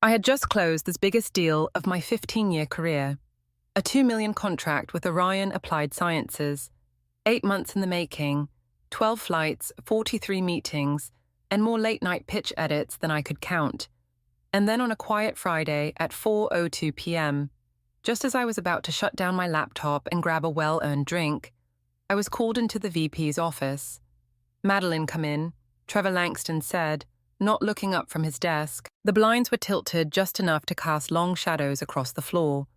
I had just closed the biggest deal of my 15-year career, a $2 million contract with Orion Applied Sciences, 8 months in the making, 12 flights, 43 meetings, and more late-night pitch edits than I could count. And then on a quiet Friday at 4:02 p.m., just as I was about to shut down my laptop and grab a well-earned drink, I was called into the VP's office. "Madeline, come in," Trevor Langston said, not looking up from his desk. The blinds were tilted just enough to cast long shadows across the floor.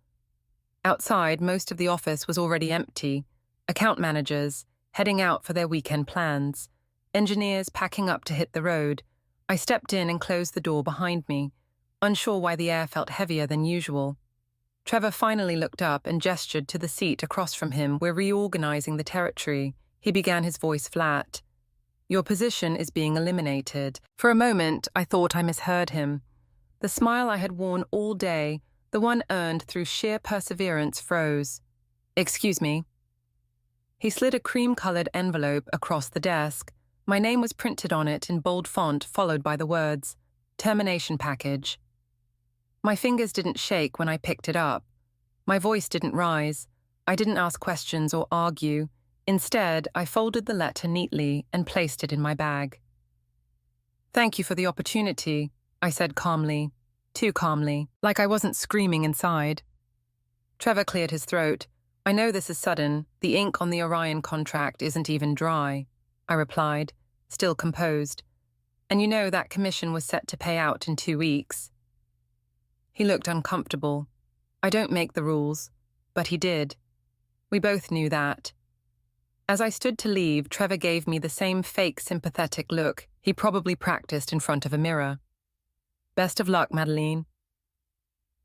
Outside, most of the office was already empty, account managers heading out for their weekend plans, engineers packing up to hit the road. I stepped in and closed the door behind me, unsure why the air felt heavier than usual. Trevor finally looked up and gestured to the seat across from him. "We're reorganizing the territory," he began, his voice flat. "Your position is being eliminated." For a moment, I thought I misheard him. The smile I had worn all day, the one earned through sheer perseverance, froze. "Excuse me." He slid a cream-colored envelope across the desk. My name was printed on it in bold font, followed by the words, "Termination package." My fingers didn't shake when I picked it up. My voice didn't rise. I didn't ask questions or argue. Instead, I folded the letter neatly and placed it in my bag. "Thank you for the opportunity," I said calmly, too calmly, like I wasn't screaming inside. Trevor cleared his throat. "I know this is sudden. The ink on the Orion contract isn't even dry," I replied, still composed. "And you know that commission was set to pay out in 2 weeks." He looked uncomfortable. I don't make the rules, but he did. We both knew that. As I stood to leave, Trevor gave me the same fake sympathetic look he probably practiced in front of a mirror. "Best of luck, Madeline."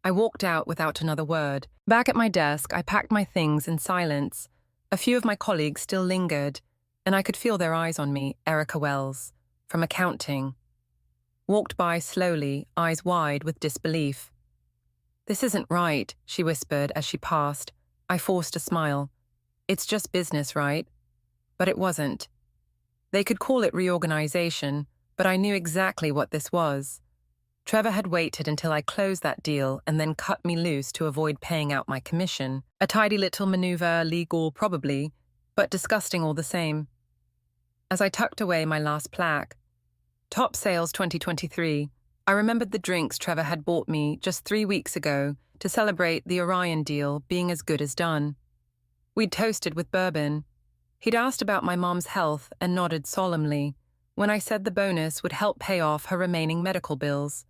I walked out without another word. Back at my desk, I packed my things in silence. A few of my colleagues still lingered, and I could feel their eyes on me. Erica Wells, from accounting, walked by slowly, eyes wide with disbelief. "This isn't right," she whispered as she passed. I forced a smile. "It's just business, right?" But it wasn't. They could call it reorganization, but I knew exactly what this was. Trevor had waited until I closed that deal and then cut me loose to avoid paying out my commission. A tidy little maneuver, legal probably, but disgusting all the same. As I tucked away my last plaque, "Top Sales 2023, I remembered the drinks Trevor had bought me just 3 weeks ago to celebrate the Orion deal being as good as done. We'd toasted with bourbon. He'd asked about my mom's health and nodded solemnly when I said the bonus would help pay off her remaining medical bills.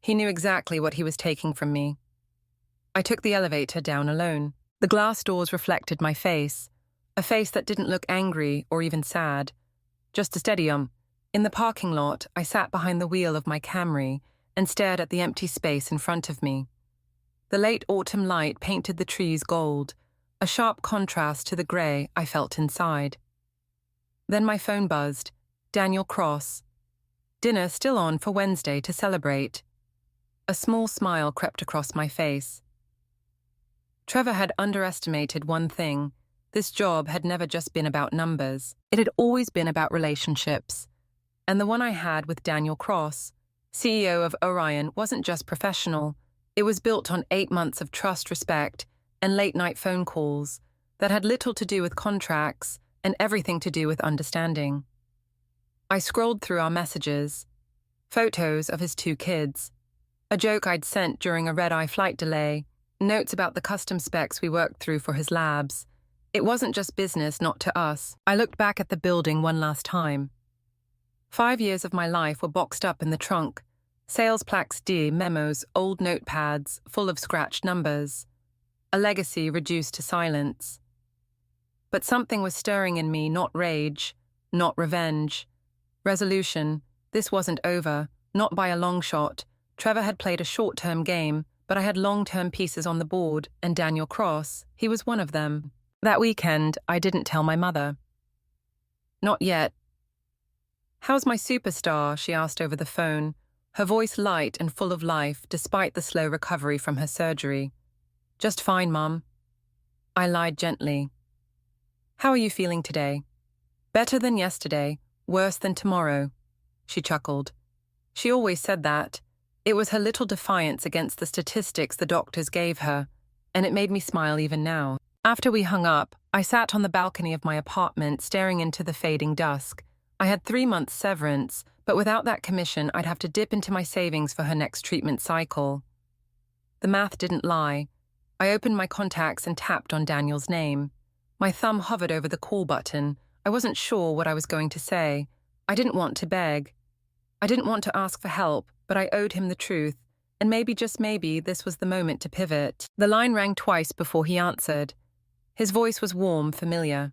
He knew exactly what he was taking from me. I took the elevator down alone. The glass doors reflected my face, a face that didn't look angry or even sad, just a steady In the parking lot, I sat behind the wheel of my Camry and stared at the empty space in front of me. The late autumn light painted the trees gold, a sharp contrast to the grey I felt inside. Then my phone buzzed. Daniel Cross. Dinner still on for Wednesday to celebrate. A small smile crept across my face. Trevor had underestimated one thing. This job had never just been about numbers. It had always been about relationships. And the one I had with Daniel Cross, CEO of Orion, wasn't just professional. It was built on 8 months of trust, respect, and late-night phone calls that had little to do with contracts and everything to do with understanding. I scrolled through our messages, photos of his 2 kids, a joke I'd sent during a red-eye flight delay, notes about the custom specs we worked through for his labs. It wasn't just business, not to us. I looked back at the building one last time. 5 years of my life were boxed up in the trunk. Sales plaques, memos, old notepads full of scratched numbers. A legacy reduced to silence. But something was stirring in me, not rage, not revenge. Resolution. This wasn't over, not by a long shot. Trevor had played a short-term game, but I had long-term pieces on the board, and Daniel Cross, he was one of them. That weekend, I didn't tell my mother. Not yet. "How's my superstar?" she asked over the phone, her voice light and full of life despite the slow recovery from her surgery. "Just fine, Mum." I lied gently. "How are you feeling today?" "Better than yesterday, worse than tomorrow," she chuckled. She always said that, It was her little defiance against the statistics the doctors gave her, and it made me smile even now. After we hung up, I sat on the balcony of my apartment staring into the fading dusk. I had 3 months severance, but without that commission, I'd have to dip into my savings for her next treatment cycle. The math didn't lie. I opened my contacts and tapped on Daniel's name. My thumb hovered over the call button. I wasn't sure what I was going to say. I didn't want to beg. I didn't want to ask for help, but I owed him the truth, and maybe, just maybe, this was the moment to pivot. The line rang twice before he answered. His voice was warm, familiar.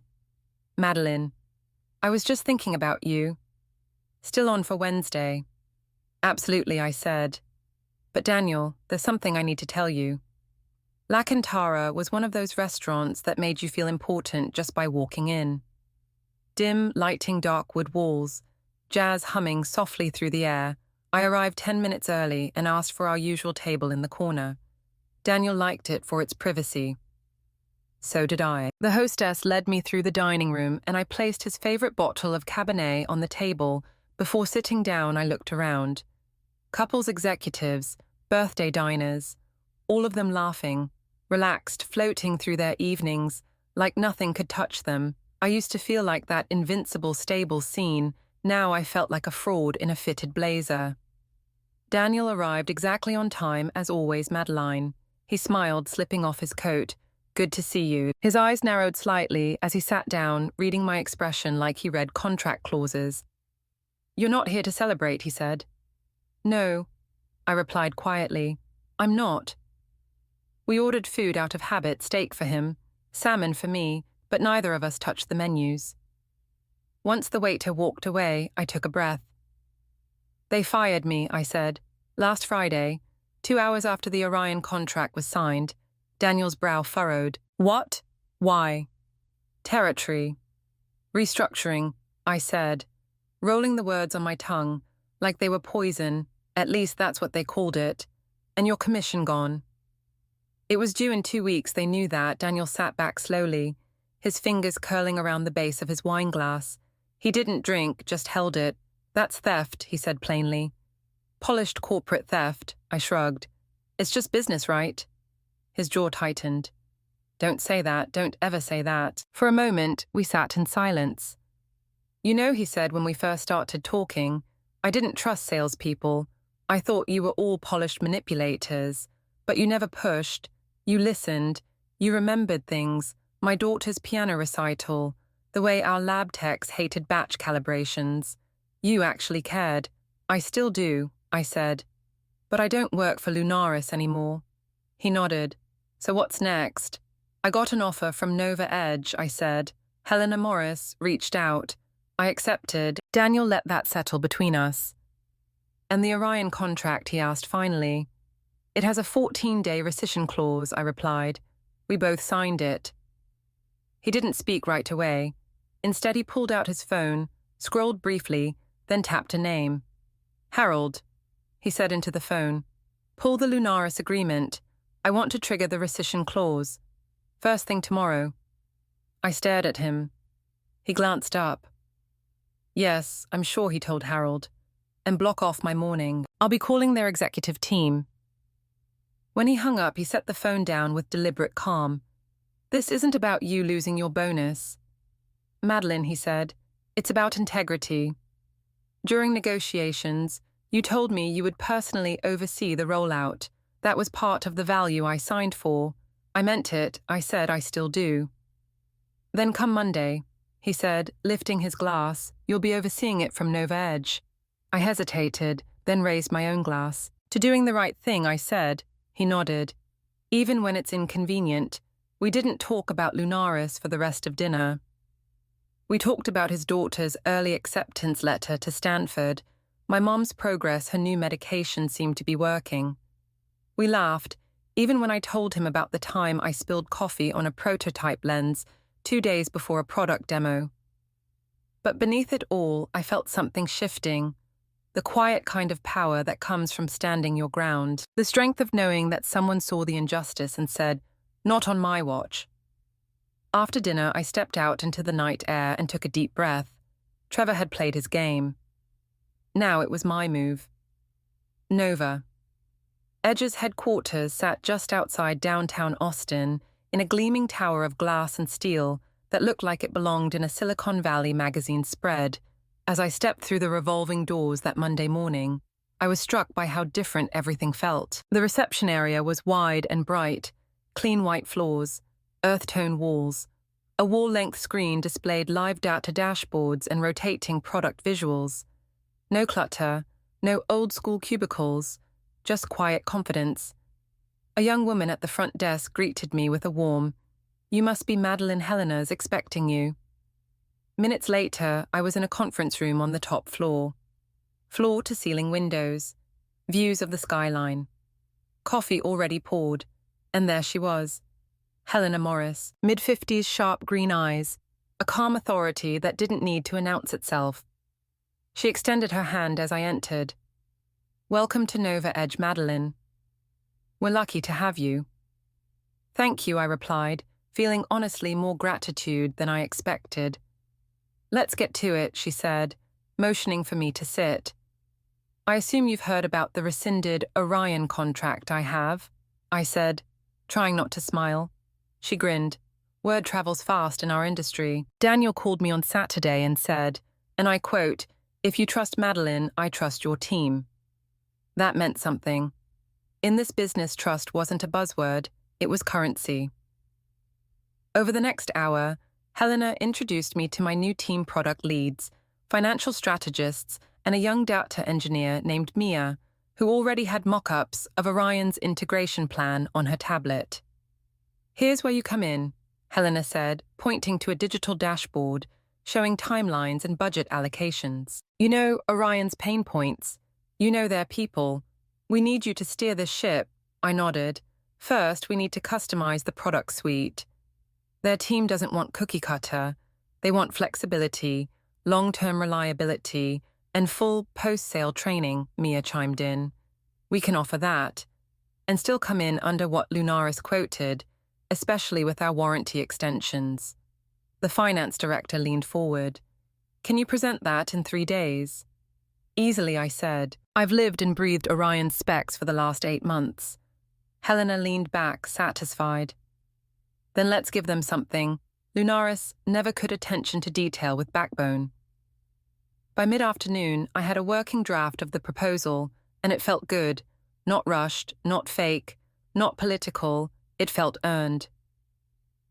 Madeline, I was just thinking about you. Still on for Wednesday. Absolutely, I said. But Daniel, there's something I need to tell you. La Cantara was one of those restaurants that made you feel important just by walking in. Dim, lighting dark wood walls, jazz humming softly through the air. I arrived 10 minutes early and asked for our usual table in the corner. Daniel liked it for its privacy. So did I. The hostess led me through the dining room and I placed his favorite bottle of Cabernet on the table. Before sitting down, I looked around. Couples executives, birthday diners, all of them laughing, relaxed, floating through their evenings, like nothing could touch them. I used to feel like that invincible, stable scene. Now I felt like a fraud in a fitted blazer. Daniel arrived exactly on time, as always, Madeline. He smiled, slipping off his coat. Good to see you. His eyes narrowed slightly as he sat down, reading my expression like he read contract clauses. You're not here to celebrate, he said. No, I replied quietly. I'm not. We ordered food out of habit, steak for him, salmon for me, but neither of us touched the menus. Once the waiter walked away, I took a breath. They fired me, I said. Last Friday, 2 hours after the Orion contract was signed. Daniel's brow furrowed. What? Why? Territory. Restructuring, I said, rolling the words on my tongue, like they were poison, at least that's what they called it, and your commission gone. It was due in 2 weeks, they knew that. Daniel sat back slowly, his fingers curling around the base of his wine glass. He didn't drink, just held it. That's theft, he said plainly. Polished corporate theft, I shrugged. It's just business, right? His jaw tightened. Don't say that, don't ever say that. For a moment, we sat in silence. You know, he said when we first started talking, I didn't trust salespeople. I thought you were all polished manipulators. But you never pushed. You listened. You remembered things. My daughter's piano recital. The way our lab techs hated batch calibrations. You actually cared. I still do, I said. But I don't work for Lunaris anymore. He nodded. So what's next? I got an offer from Nova Edge, I said. Helena Morris reached out. I accepted. Daniel let that settle between us. And the Orion contract, he asked finally. It has a 14-day rescission clause, I replied. We both signed it. He didn't speak right away. Instead, he pulled out his phone, scrolled briefly, then tapped a name. Harold, he said into the phone. Pull the Lunaris agreement. I want to trigger the rescission clause. First thing tomorrow. I stared at him. He glanced up. Yes, I'm sure, he told Harold. And block off my morning. I'll be calling their executive team. When he hung up, he set the phone down with deliberate calm. This isn't about you losing your bonus. Madeline, he said, it's about integrity. During negotiations, you told me you would personally oversee the rollout. That was part of the value I signed for. I meant it. I said I still do. Then come Monday, he said, lifting his glass, you'll be overseeing it from Nova Edge. I hesitated, then raised my own glass. To doing the right thing, I said. He nodded. Even when it's inconvenient. We didn't talk about Lunaris for the rest of dinner. We talked about his daughter's early acceptance letter to Stanford, my mom's progress, her new medication seemed to be working. We laughed, even when I told him about the time I spilled coffee on a prototype lens 2 days before a product demo. But beneath it all, I felt something shifting, the quiet kind of power that comes from standing your ground, the strength of knowing that someone saw the injustice and said, not on my watch. After dinner, I stepped out into the night air and took a deep breath. Trevor had played his game. Now it was my move. Nova, Edge's headquarters sat just outside downtown Austin in a gleaming tower of glass and steel that looked like it belonged in a Silicon Valley magazine spread. As I stepped through the revolving doors that Monday morning, I was struck by how different everything felt. The reception area was wide and bright, clean white floors, earth-tone walls. A wall-length screen displayed live data dashboards and rotating product visuals. No clutter, no old-school cubicles, just quiet confidence. A young woman at the front desk greeted me with a warm, "You must be Madeline Helena's expecting you." Minutes later, I was in a conference room on the top floor. Floor-to-ceiling windows, views of the skyline. Coffee already poured, and there she was. Helena Morris, mid-50s, sharp green eyes, a calm authority that didn't need to announce itself. She extended her hand as I entered. "Welcome to Nova Edge, Madeline. We're lucky to have you." "Thank you," I replied, feeling honestly more gratitude than I expected. "Let's get to it," she said, motioning for me to sit. "I assume you've heard about the rescinded Orion contract I have," I said, trying not to smile. She grinned. "Word travels fast in our industry. Daniel called me on Saturday and said, and I quote, 'If you trust Madeline, I trust your team.' That meant something. In this business, trust wasn't a buzzword, it was currency." Over the next hour, Helena introduced me to my new team product leads, financial strategists, and a young data engineer named Mia, who already had mock-ups of Orion's integration plan on her tablet. "Here's where you come in," Helena said, pointing to a digital dashboard showing timelines and budget allocations. "You know Orion's pain points. You know their people. We need you to steer this ship." I nodded. "First, we need to customize the product suite. Their team doesn't want cookie cutter. They want flexibility, long-term reliability, and full post-sale training," Mia chimed in. "We can offer that, and still come in under what Lunaris quoted, especially with our warranty extensions." The finance director leaned forward. "Can you present that in 3 days?" "Easily," I said. "I've lived and breathed Orion's specs for the last 8 months." Helena leaned back, satisfied. "Then let's give them something. Lunaris never could attention to detail with backbone." By mid-afternoon, I had a working draft of the proposal, and it felt good. Not rushed, not fake, not political. It felt earned.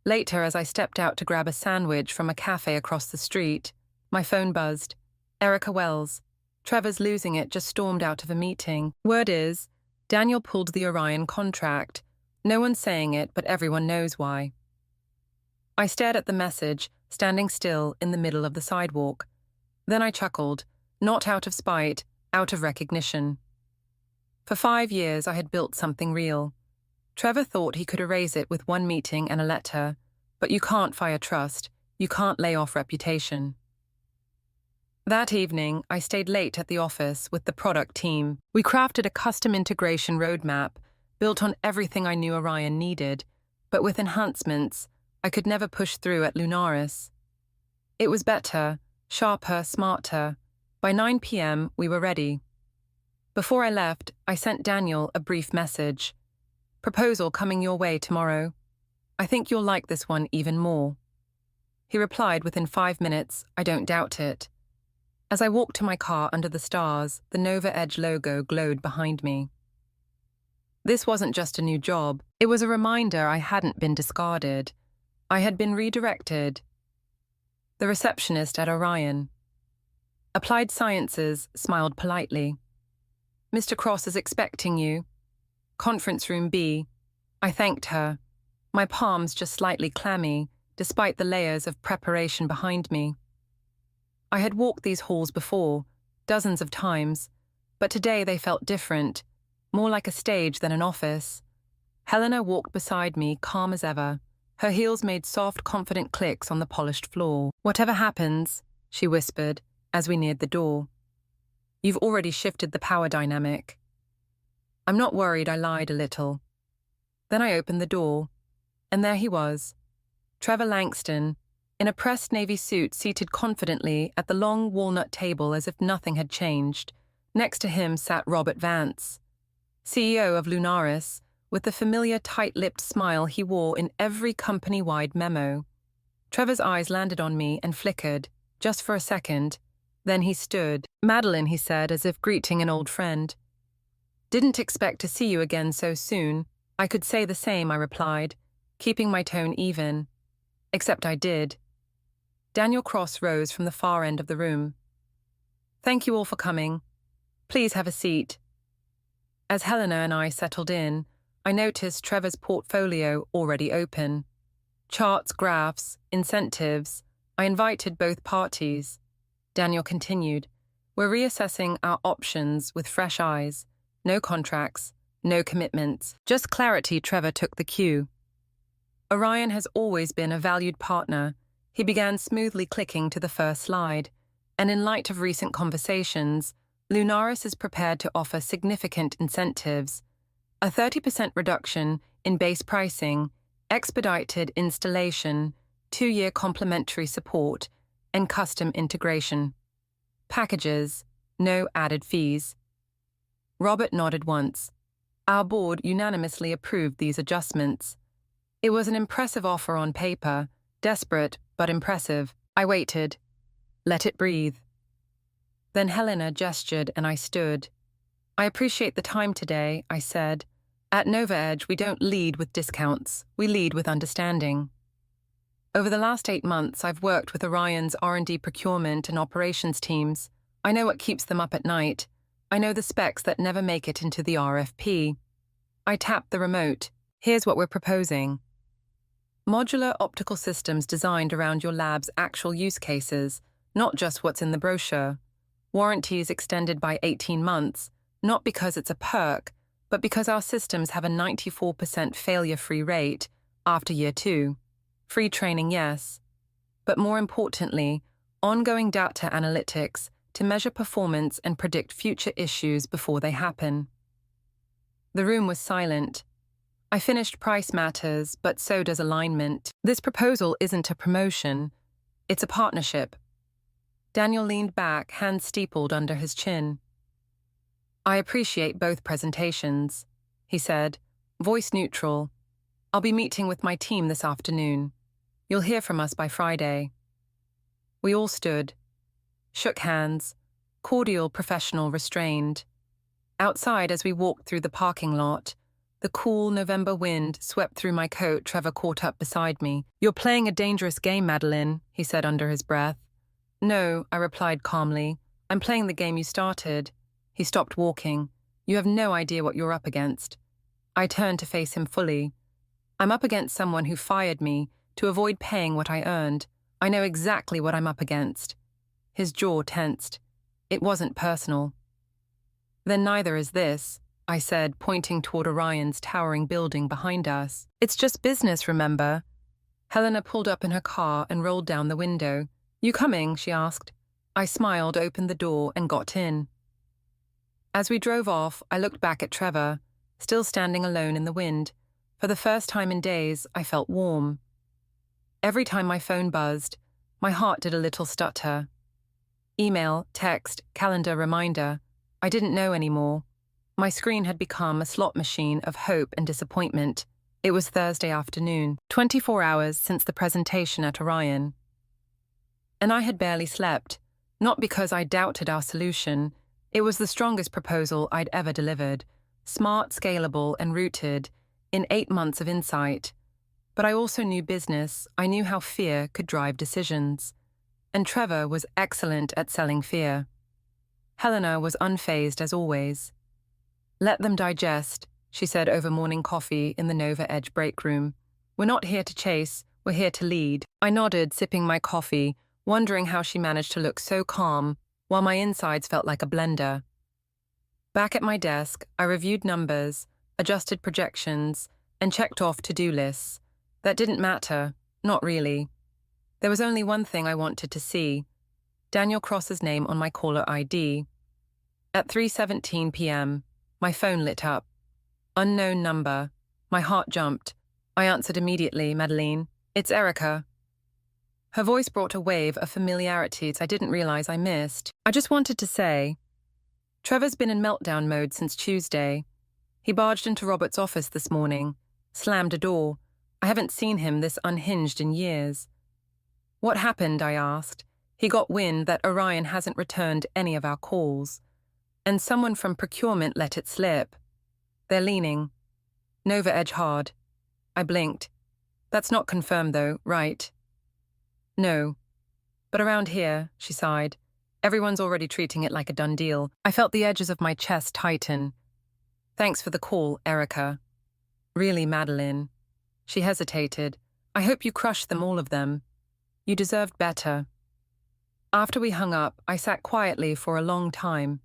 Later, as I stepped out to grab a sandwich from a cafe across the street, my phone buzzed. Erica Wells. "Trevor's losing it," just stormed out of a meeting. "Word is, Daniel pulled the Orion contract. No one's saying it, but everyone knows why." I stared at the message, standing still in the middle of the sidewalk. Then I chuckled, not out of spite, out of recognition. For 5 years, I had built something real. Trevor thought he could erase it with one meeting and a letter, but you can't fire trust, you can't lay off reputation. That evening, I stayed late at the office with the product team. We crafted a custom integration roadmap, built on everything I knew Orion needed, but with enhancements I could never push through at Lunaris. It was better, sharper, smarter. By 9 p.m., we were ready. Before I left, I sent Daniel a brief message. "Proposal coming your way tomorrow. I think you'll like this one even more." He replied within 5 minutes, "I don't doubt it." As I walked to my car under the stars, the Nova Edge logo glowed behind me. This wasn't just a new job. It was a reminder I hadn't been discarded. I had been redirected. The receptionist at Orion. Applied Sciences smiled politely. "Mr. Cross is expecting you. Conference room B." I thanked her, my palms just slightly clammy, despite the layers of preparation behind me. I had walked these halls before, dozens of times, but today they felt different, more like a stage than an office. Helena walked beside me, calm as ever. Her heels made soft, confident clicks on the polished floor. "Whatever happens," she whispered as we neared the door, "you've already shifted the power dynamic." "I'm not worried," I lied a little. Then I opened the door, and there he was, Trevor Langston, in a pressed navy suit, seated confidently at the long walnut table as if nothing had changed. Next to him sat Robert Vance, CEO of Lunaris, with the familiar tight-lipped smile he wore in every company-wide memo. Trevor's eyes landed on me and flickered, just for a second. Then he stood. "Madeline," he said, as if greeting an old friend. "Didn't expect to see you again so soon." "I could say the same," I replied, keeping my tone even. Except I did. Daniel Cross rose from the far end of the room. "Thank you all for coming. Please have a seat." As Helena and I settled in, I noticed Trevor's portfolio already open. Charts, graphs, incentives. I invited both parties. Daniel continued, "We're reassessing our options with fresh eyes. No contracts, no commitments. Just clarity." Trevor took the cue. "Orion has always been a valued partner." He began smoothly clicking to the first slide. "And in light of recent conversations, Lunaris is prepared to offer significant incentives. A 30% reduction in base pricing, expedited installation, 2-year complimentary support, and custom integration. Packages, no added fees." Robert nodded once. Our board unanimously approved these adjustments. It was an impressive offer on paper, desperate but impressive. I waited. Let it breathe. Then Helena gestured and I stood. "I appreciate the time today," I said. "At Nova Edge, we don't lead with discounts. We lead with understanding." Over the last 8 months, I've worked with Orion's R&D procurement and operations teams. I know what keeps them up at night. I know the specs that never make it into the RFP. I tapped the remote. "Here's what we're proposing. Modular optical systems designed around your lab's actual use cases, not just what's in the brochure. Warranties extended by 18 months, not because it's a perk, but because our systems have a 94% failure-free rate after year 2. Free training, yes. But more importantly, ongoing data analytics to measure performance and predict future issues before they happen." The room was silent. I finished price matters, but so does alignment. This proposal isn't a promotion. It's a partnership. Daniel leaned back, hands steepled under his chin. "I appreciate both presentations," he said, voice neutral. "I'll be meeting with my team this afternoon. You'll hear from us by Friday." We all stood, shook hands, cordial, professional, restrained. Outside, as we walked through the parking lot, the cool November wind swept through my coat. Trevor caught up beside me. "You're playing a dangerous game, Madeline," he said under his breath. "No," I replied calmly. "I'm playing the game you started." He stopped walking. "You have no idea what you're up against." I turned to face him fully. "I'm up against someone who fired me to avoid paying what I earned. I know exactly what I'm up against." His jaw tensed. "It wasn't personal." "Then neither is this," I said, pointing toward Orion's towering building behind us. "It's just business, remember?" Helena pulled up in her car and rolled down the window. "You coming?" she asked. I smiled, opened the door, and got in. As we drove off, I looked back at Trevor, still standing alone in the wind. For the first time in days, I felt warm. Every time my phone buzzed, my heart did a little stutter. Email, text, calendar reminder. I didn't know anymore. My screen had become a slot machine of hope and disappointment. It was Thursday afternoon, 24 hours since the presentation at Orion. And I had barely slept, not because I doubted our solution. It was the strongest proposal I'd ever delivered, smart, scalable, and rooted in 8 months of insight. But I also knew business. I knew how fear could drive decisions. And Trevor was excellent at selling fear. Helena was unfazed as always. "Let them digest," she said over morning coffee in the Nova Edge break room. "We're not here to chase, we're here to lead." I nodded, sipping my coffee, wondering how she managed to look so calm, while my insides felt like a blender. Back at my desk, I reviewed numbers, adjusted projections, and checked off to-do lists. That didn't matter, not really. There was only one thing I wanted to see: Daniel Cross's name on my caller ID. At 3:17 p.m., my phone lit up. Unknown number. My heart jumped. I answered immediately. "Madeline, it's Erica." Her voice brought a wave of familiarities I didn't realize I missed. "I just wanted to say, Trevor's been in meltdown mode since Tuesday. He barged into Robert's office this morning, slammed a door. I haven't seen him this unhinged in years. What happened, I asked. He got wind that Orion hasn't returned any of our calls. And someone from procurement let it slip. They're leaning. Nova edge hard. I blinked. That's not confirmed though, right? No. But around here, she sighed, everyone's already treating it like a done deal. I felt the edges of my chest tighten. Thanks for the call, Erica. Really, Madeline. She hesitated. I hope you crushed them, all of them. You deserved better. After we hung up, I sat quietly for a long time.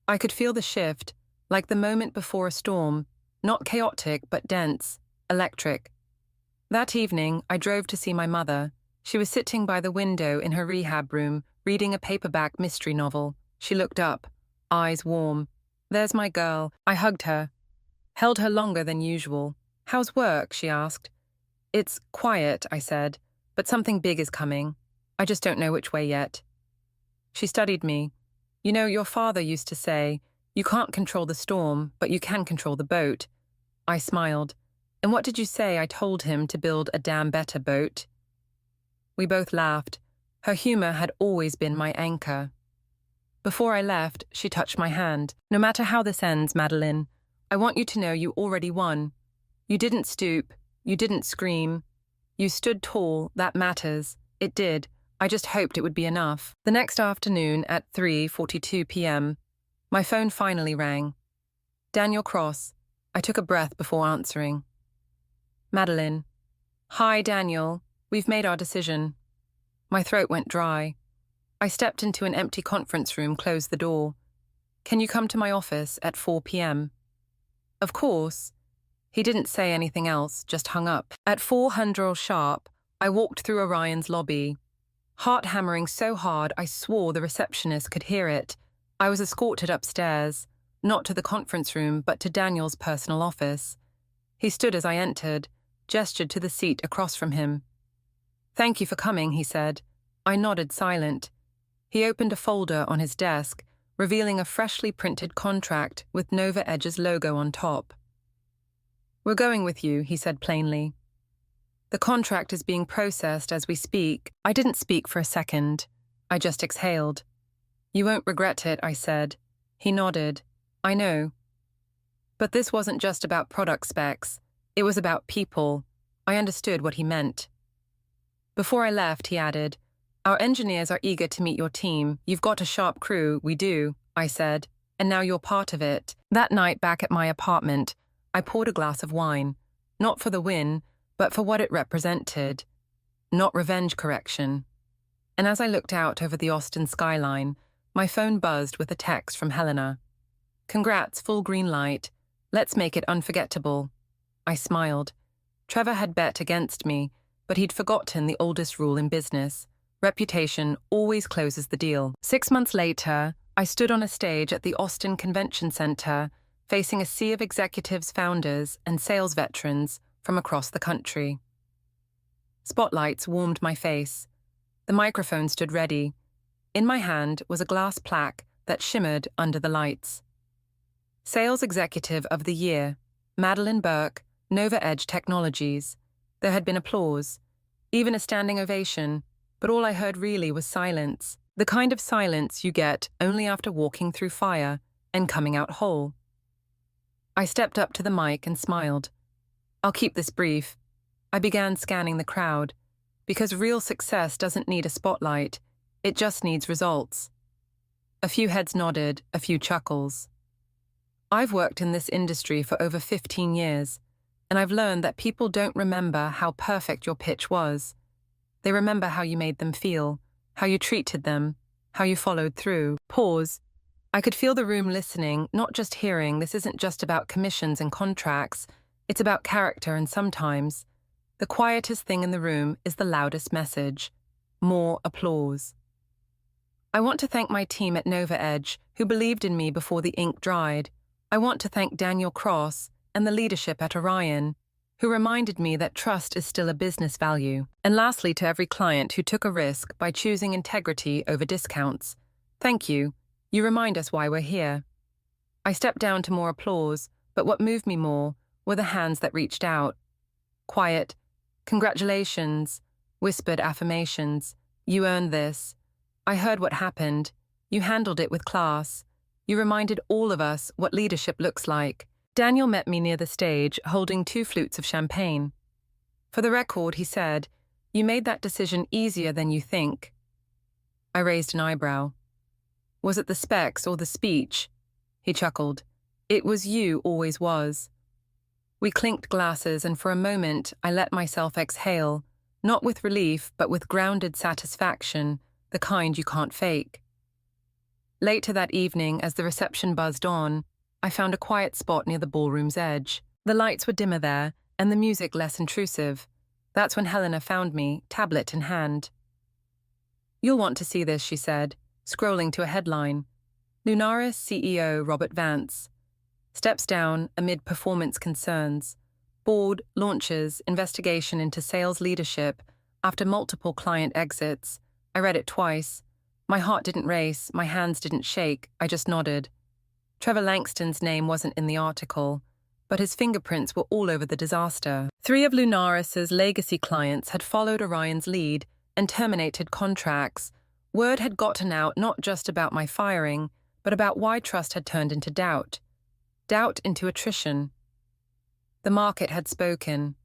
I could feel the shift, like the moment before a storm, not chaotic but dense, electric. That evening, I drove to see my mother. She was sitting by the window in her rehab room, reading a paperback mystery novel. She looked up, eyes warm. There's my girl. I hugged her. Held her longer than usual. How's work? She asked. It's quiet, I said, but something big is coming. I just don't know which way yet. She studied me. You know, your father used to say, you can't control the storm, but you can control the boat. I smiled. And what did you say I told him to build a damn better boat? We both laughed. Her humor had always been my anchor. Before I left, she touched my hand. No matter how this ends, Madeline, I want you to know you already won. You didn't stoop. You didn't scream. You stood tall. That matters. It did. I just hoped it would be enough. The next afternoon at 3:42 p.m., my phone finally rang. Daniel Cross. I took a breath before answering. Madeline. Hi, Daniel. We've made our decision. My throat went dry. I stepped into an empty conference room, closed the door. Can you come to my office at 4 p.m.? Of course. He didn't say anything else, just hung up. At 400 sharp, I walked through Orion's lobby. Heart hammering so hard I swore the receptionist could hear it. I was escorted upstairs, not to the conference room, but to Daniel's personal office. He stood as I entered, gestured to the seat across from him. Thank you for coming, he said. I nodded, silent. He opened a folder on his desk, revealing a freshly printed contract with Nova Edge's logo on top. We're going with you, he said plainly. The contract is being processed as we speak. I didn't speak for a second. I just exhaled. You won't regret it, I said. He nodded. I know. But this wasn't just about product specs. It was about people. I understood what he meant. Before I left, he added, Our engineers are eager to meet your team. You've got a sharp crew, we do, I said, and now you're part of it. That night back at my apartment, I poured a glass of wine, not for the win, but for what it represented. Not revenge correction. And as I looked out over the Austin skyline, my phone buzzed with a text from Helena. Congrats, full green light. Let's make it unforgettable. I smiled. Trevor had bet against me, but he'd forgotten the oldest rule in business. Reputation always closes the deal. 6 months later, I stood on a stage at the Austin Convention Center, facing a sea of executives, founders, and sales veterans from across the country. Spotlights warmed my face. The microphone stood ready. In my hand was a glass plaque that shimmered under the lights. Sales Executive of the Year, Madeline Burke, Nova Edge Technologies. There had been applause, even a standing ovation, but all I heard really was silence, the kind of silence you get only after walking through fire and coming out whole. I stepped up to the mic and smiled. I'll keep this brief. I began scanning the crowd, because real success doesn't need a spotlight, it just needs results. A few heads nodded, a few chuckles. I've worked in this industry for over 15 years, and I've learned that people don't remember how perfect your pitch was. They remember how you made them feel, how you treated them, how you followed through. Pause. I could feel the room listening, not just hearing. This isn't just about commissions and contracts. It's about character, and sometimes the quietest thing in the room is the loudest message. More applause. I want to thank my team at Nova Edge, who believed in me before the ink dried. I want to thank Daniel Cross and the leadership at Orion, who reminded me that trust is still a business value. And lastly, to every client who took a risk by choosing integrity over discounts. Thank you. You remind us why we're here. I stepped down to more applause, but what moved me more were the hands that reached out. Quiet, "Congratulations," whispered affirmations. "You earned this. I heard what happened. You handled it with class. You reminded all of us what leadership looks like." Daniel met me near the stage, holding 2 flutes of champagne. "For the record," he said, "you made that decision easier than you think." I raised an eyebrow. "Was it the specs or the speech?" He chuckled. "It was you, always was." We clinked glasses, and for a moment I let myself exhale, not with relief but with grounded satisfaction, the kind you can't fake. Later that evening, as the reception buzzed on, I found a quiet spot near the ballroom's edge. The lights were dimmer there, and the music less intrusive. That's when Helena found me, tablet in hand. "You'll want to see this," she said, scrolling to a headline. "Lunaris CEO Robert Vance steps down amid performance concerns. Board launches investigation into sales leadership after multiple client exits." I read it twice. My heart didn't race, my hands didn't shake, I just nodded. Trevor Langston's name wasn't in the article, but his fingerprints were all over the disaster. 3 of Lunaris's legacy clients had followed Orion's lead and terminated contracts. Word had gotten out not just about my firing, but about why trust had turned into doubt. Doubt into attrition. The market had spoken.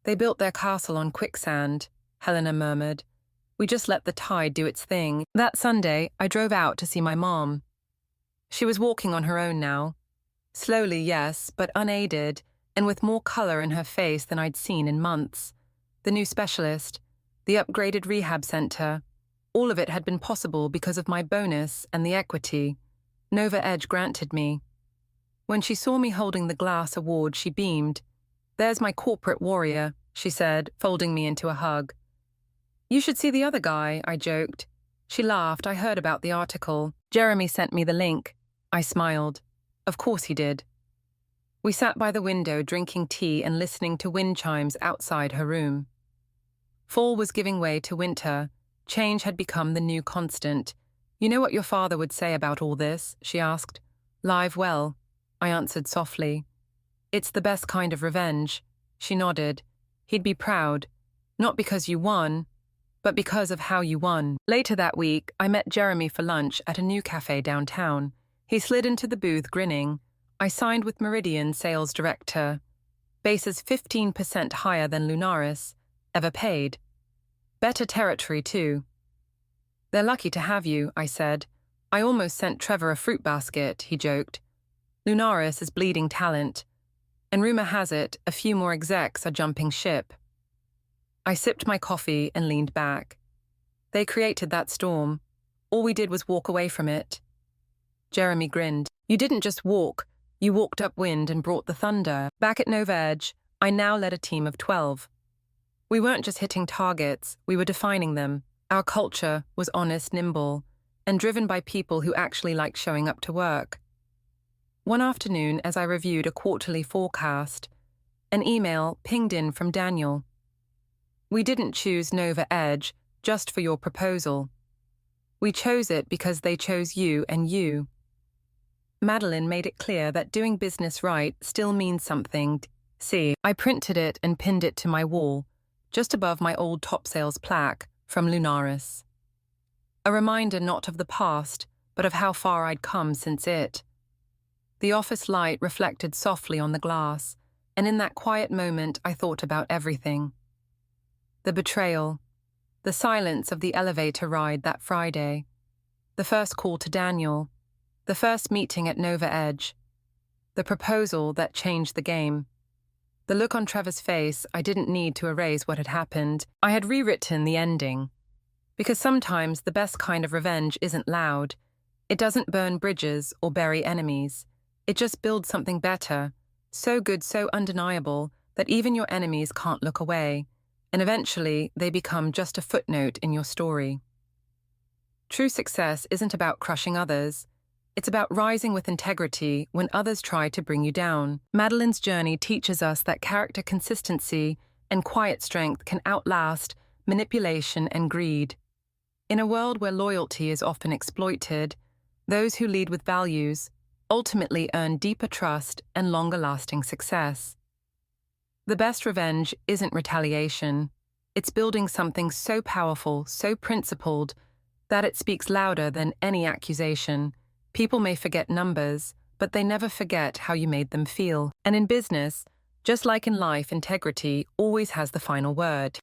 "They built their castle on quicksand," Helena murmured. "We just let the tide do its thing." That Sunday, I drove out to see my mom. She was walking on her own now. Slowly, yes, but unaided, and with more color in her face than I'd seen in months. The new specialist, the upgraded rehab center, all of it had been possible because of my bonus and the equity Nova Edge granted me. When she saw me holding the glass award, she beamed. "There's my corporate warrior," she said, folding me into a hug. "You should see the other guy," I joked. She laughed. "I heard about the article. Jeremy sent me the link." I smiled. Of course he did. We sat by the window drinking tea and listening to wind chimes outside her room. Fall was giving way to winter. Change had become the new constant. "You know what your father would say about all this?" she asked. "Live well," I answered softly. "It's the best kind of revenge." She nodded. "He'd be proud. Not because you won, but because of how you won." Later that week, I met Jeremy for lunch at a new cafe downtown. He slid into the booth grinning. "I signed with Meridian sales director. Base is 15% higher than Lunaris. Ever paid. Better territory, too." "They're lucky to have you," I said. "I almost sent Trevor a fruit basket," he joked. "Lunaris is bleeding talent. And rumor has it, a few more execs are jumping ship." I sipped my coffee and leaned back. They created that storm. All we did was walk away from it. Jeremy grinned. "You didn't just walk, you walked upwind and brought the thunder." Back at Nova Edge, I now led a team of 12. We weren't just hitting targets, we were defining them. Our culture was honest, nimble, and driven by people who actually liked showing up to work. One afternoon, as I reviewed a quarterly forecast, an email pinged in from Daniel. "We didn't choose Nova Edge just for your proposal. We chose it because they chose you and you." Madeline made it clear that doing business right still means something. See, I printed it and pinned it to my wall, just above my old top sales plaque from Lunaris. A reminder not of the past, but of how far I'd come since it. The office light reflected softly on the glass, and in that quiet moment I thought about everything. The betrayal, the silence of the elevator ride that Friday, the first call to Daniel, the first meeting at Nova Edge, the proposal that changed the game. The look on Trevor's face, I didn't need to erase what had happened. I had rewritten the ending. Because sometimes the best kind of revenge isn't loud. It doesn't burn bridges or bury enemies. It just builds something better, so good, so undeniable, that even your enemies can't look away, and eventually they become just a footnote in your story. True success isn't about crushing others. It's about rising with integrity when others try to bring you down. Madeline's journey teaches us that character consistency and quiet strength can outlast manipulation and greed. In a world where loyalty is often exploited, those who lead with values, ultimately earn deeper trust and longer-lasting success. The best revenge isn't retaliation. It's building something so powerful, so principled, that it speaks louder than any accusation. People may forget numbers, but they never forget how you made them feel. And in business, just like in life, integrity always has the final word.